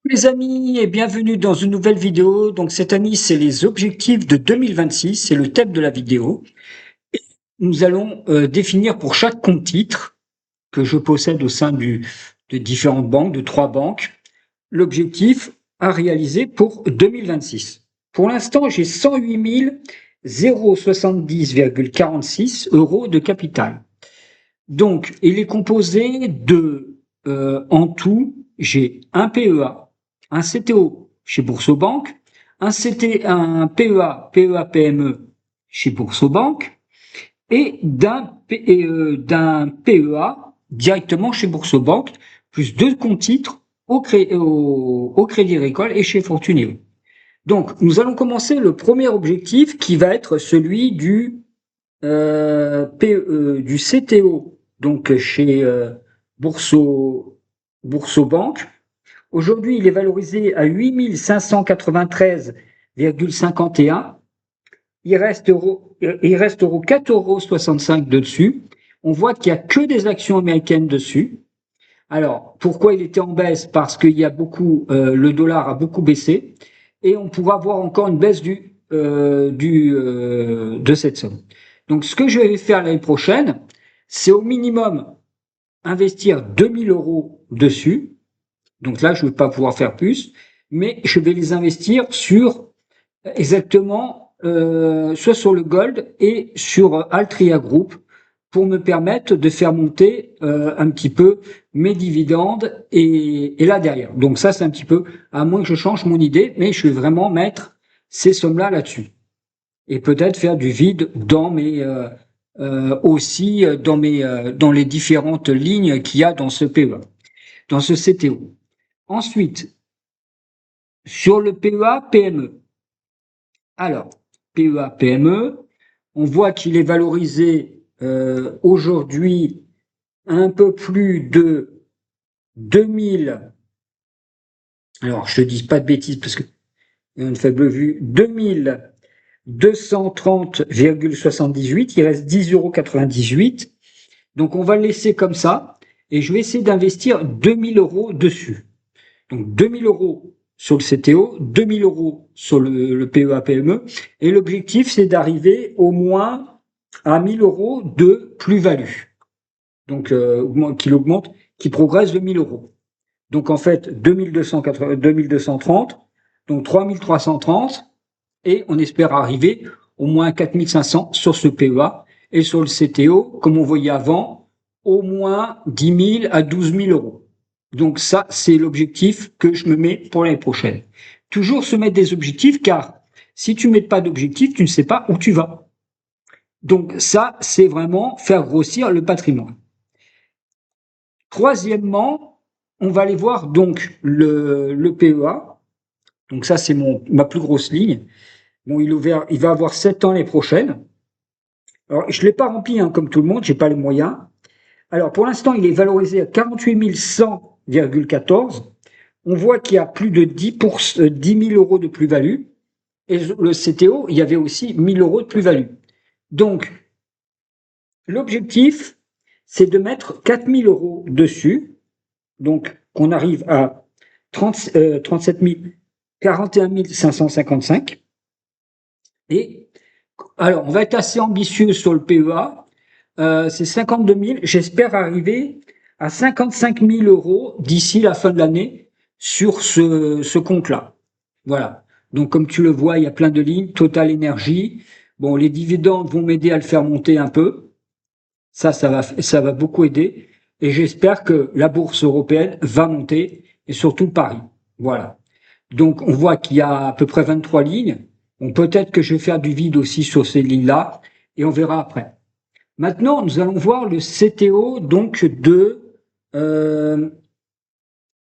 Les amis et bienvenue dans une nouvelle vidéo. Donc cette année, c'est les objectifs de 2026, c'est le thème de la vidéo. Et nous allons définir pour chaque compte titre que je possède au sein de différentes banques, de 3 banques, l'objectif à réaliser pour 2026. Pour l'instant, j'ai 108 070,46 euros de capital. Donc, il est composé de, en tout, j'ai un PEA, un CTO chez Boursorama, un PEA, PEA-PME chez Boursorama et d'un PEA directement chez Boursorama, plus 2 comptes titres au Crédit Agricole et chez Fortunéo. Donc, nous allons commencer le premier objectif qui va être celui du CTO, donc chez Boursorama. Aujourd'hui, il est valorisé à 8 593,51. Il reste 4,65 € dessus. On voit qu'il n'y a que des actions américaines dessus. Alors, pourquoi il était en baisse? Parce qu'il y a beaucoup, le dollar a beaucoup baissé et on pourra voir encore une baisse de cette somme. Donc, ce que je vais faire l'année prochaine, c'est au minimum investir 2000 € dessus. Donc là, je ne vais pas pouvoir faire plus, mais je vais les investir sur exactement, soit sur le gold et sur Altria Group pour me permettre de faire monter un petit peu mes dividendes et là derrière. Donc ça, c'est un petit peu, à moins que je change mon idée, mais je vais vraiment mettre ces sommes-là là-dessus. Et peut-être faire du vide dans mes aussi dans les différentes lignes qu'il y a dans ce PEA, dans ce CTO. Ensuite, sur le PEA PME. Alors, PEA PME, on voit qu'il est valorisé aujourd'hui un peu plus de 2000. Alors, je ne dis pas de bêtises parce que y a une faible vue. 2230,78. Il reste 10,98 €. Donc, on va le laisser comme ça. Et je vais essayer d'investir 2000 € dessus. Donc 2000 € sur le CTO, 2000 € sur le PEA-PME. Et l'objectif, c'est d'arriver au moins à 1000 € de plus-value. Donc, qui progresse de 1000 €. Donc, en fait, 2230, donc 3330, et on espère arriver au moins 4500 sur ce PEA. Et sur le CTO, comme on voyait avant, au moins 10 000 à 12 000 €. Donc ça, c'est l'objectif que je me mets pour l'année prochaine. Toujours se mettre des objectifs, car si tu ne mets pas d'objectifs, tu ne sais pas où tu vas. Donc ça, c'est vraiment faire grossir le patrimoine. Troisièmement, on va aller voir donc le PEA. Donc ça, c'est ma plus grosse ligne. Bon, il va avoir 7 ans l'année prochaine. Alors, je ne l'ai pas rempli comme tout le monde, je n'ai pas les moyens. Alors, pour l'instant, il est valorisé à 48 100,14. On voit qu'il y a plus de 10 000 € de plus-value. Et le CTO, il y avait aussi 1000 € de plus-value. Donc, l'objectif, c'est de mettre 4000 € dessus. Donc, qu'on arrive à 37 000, 41 555. Et alors, on va être assez ambitieux sur le PEA. C'est 52 000. J'espère arriver à 55 000 € d'ici la fin de l'année sur ce compte-là. Voilà. Donc, comme tu le vois, il y a plein de lignes. Total Énergie. Bon, les dividendes vont m'aider à le faire monter un peu. Ça va beaucoup aider. Et j'espère que la bourse européenne va monter et surtout Paris. Voilà. Donc, on voit qu'il y a à peu près 23 lignes. Bon, peut-être que je vais faire du vide aussi sur ces lignes-là et on verra après. Maintenant, nous allons voir le CTO donc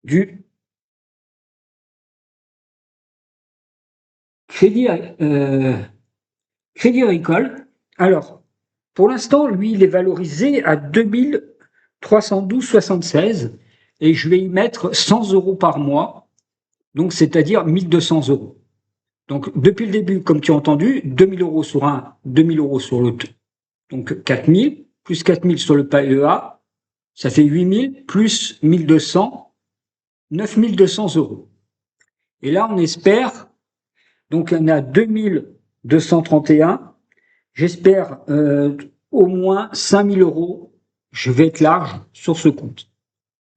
du Crédit, Crédit Agricole. Alors, pour l'instant, lui, il est valorisé à 2312,76 et je vais y mettre 100 € par mois, donc c'est-à-dire 1200 €. Donc, depuis le début, comme tu as entendu, 2000 € sur un, 2000 € sur l'autre, donc 4000, plus 4000 sur le PEA, ça fait 8000, plus 1200, 9200 €. Et là, on espère, donc on a 2231, j'espère au moins 5000 euros, je vais être large sur ce compte.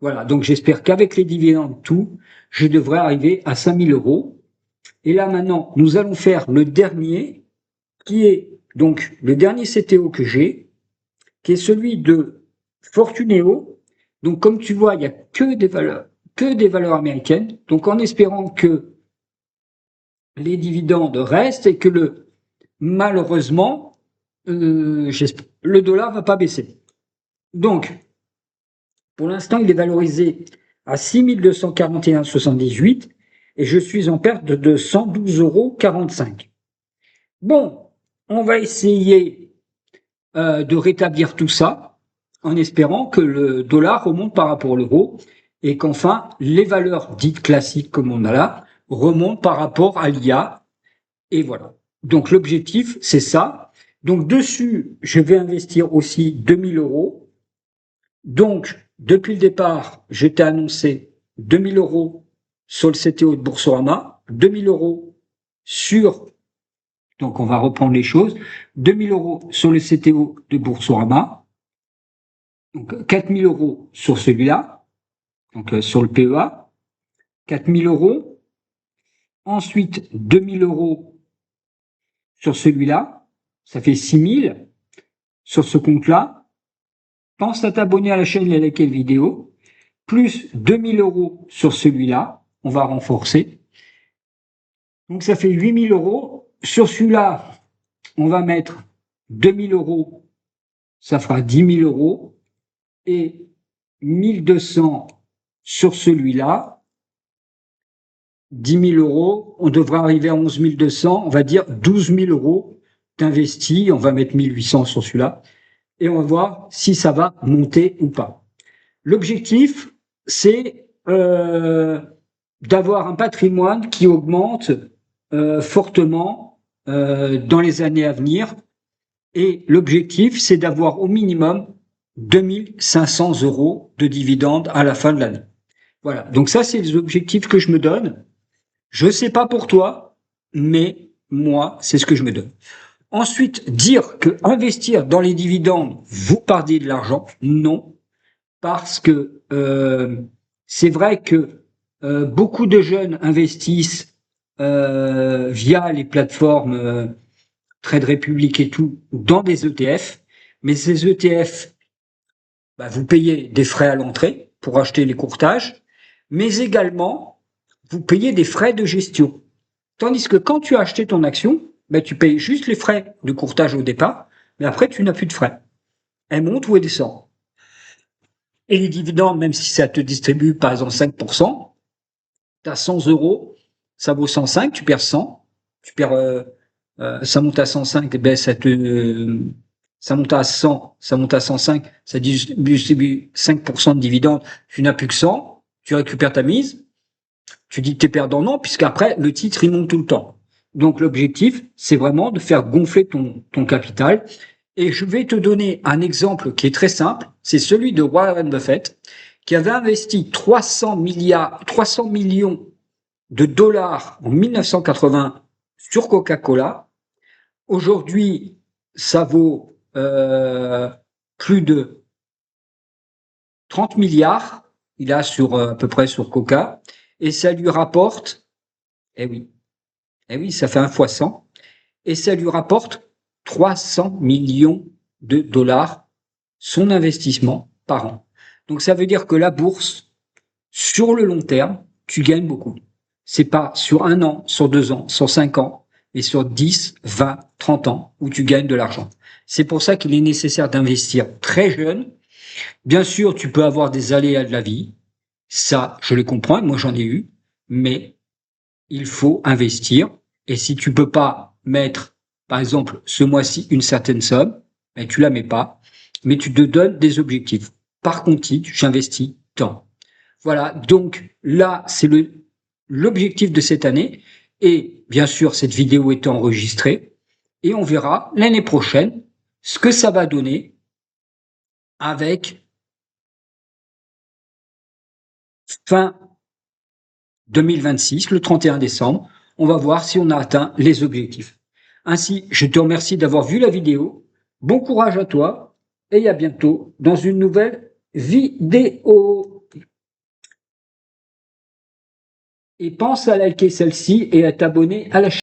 Voilà, donc j'espère qu'avec les dividendes, tout, je devrais arriver à 5000 euros. Et là maintenant, nous allons faire le dernier, qui est donc le dernier CTO que j'ai, qui est celui de Fortuneo. Donc comme tu vois, il n'y a que des valeurs américaines. Donc en espérant que les dividendes restent et que malheureusement, le dollar va pas baisser. Donc, pour l'instant, il est valorisé à 6241,78 et je suis en perte de 112,45 €. Bon, on va essayer de rétablir tout ça en espérant que le dollar remonte par rapport à l'euro et qu'enfin les valeurs dites classiques comme on a là remontent par rapport à l'IA. Et voilà. Donc l'objectif, c'est ça. Donc dessus, je vais investir aussi 2000 euros. Donc, depuis le départ, j'étais annoncé 2000 euros sur le CTO de Boursorama, 2000 euros sur, donc on va reprendre les choses, 2000 euros sur le CTO de Boursorama, donc 4000 euros sur celui-là, donc sur le PEA, 4000 euros, ensuite 2000 euros sur celui-là, ça fait 6000 sur ce compte-là. Pense à t'abonner à la chaîne et à liker la vidéo, plus 2000 euros sur celui-là, on va renforcer. Donc ça fait 8000 euros. Sur celui-là, on va mettre 2000 euros, ça fera 10 000 euros. Et 1200 sur celui-là, 10 000 euros, on devra arriver à 11 200, on va dire 12 000 euros d'investis, on va mettre 1800 sur celui-là, et on va voir si ça va monter ou pas. L'objectif, c'est d'avoir un patrimoine qui augmente fortement dans les années à venir. Et l'objectif, c'est d'avoir au minimum 2500 € de dividendes à la fin de l'année. Voilà. Donc ça, c'est les objectifs que je me donne. Je sais pas pour toi, mais moi, c'est ce que je me donne. Ensuite, dire que investir dans les dividendes, vous perdez de l'argent, non, parce que c'est vrai que beaucoup de jeunes investissent via les plateformes Trade Republic et tout dans des ETF, mais ces ETF, bah, vous payez des frais à l'entrée pour acheter les courtages, mais également vous payez des frais de gestion. Tandis que quand tu as acheté ton action, bah, tu payes juste les frais de courtage au départ, mais après tu n'as plus de frais. Elle monte ou elle descend. Et les dividendes, même si ça te distribue par exemple 5%, tu as 100 euros, ça vaut 105, tu perds 100, tu perds, ça monte à 105, ben ça monte à 100, ça monte à 105, ça distribue 5% de dividendes, tu n'as plus que 100, tu récupères ta mise, tu dis que tu es perdant, non, puisqu'après, le titre, il monte tout le temps. Donc l'objectif, c'est vraiment de faire gonfler ton capital. Et je vais te donner un exemple qui est très simple, c'est celui de Warren Buffett, qui avait investi 300 millions de dollars en 1980 sur Coca-Cola. Aujourd'hui, ça vaut plus de 30 milliards. Il a sur à peu près sur Coca, et ça lui rapporte, eh oui, ça fait 1 fois 100, et ça lui rapporte 300 millions de dollars son investissement par an. Donc ça veut dire que la bourse, sur le long terme, tu gagnes beaucoup. C'est pas sur 1 an, sur 2 ans, sur 5 ans, mais sur 10, 20, 30 ans où tu gagnes de l'argent. C'est pour ça qu'il est nécessaire d'investir très jeune. Bien sûr, tu peux avoir des aléas de la vie. Ça, je les comprends, moi j'en ai eu, mais il faut investir. Et si tu peux pas mettre, par exemple, ce mois-ci une certaine somme, ben tu la mets pas, mais tu te donnes des objectifs. Par contre, j'investis tant. Voilà, donc là, c'est l'objectif de cette année. Et bien sûr, cette vidéo est enregistrée. Et on verra l'année prochaine ce que ça va donner avec fin 2026, le 31 décembre. On va voir si on a atteint les objectifs. Ainsi, je te remercie d'avoir vu la vidéo. Bon courage à toi et à bientôt dans une nouvelle vidéo. Et pense à liker celle-ci et à t'abonner à la chaîne.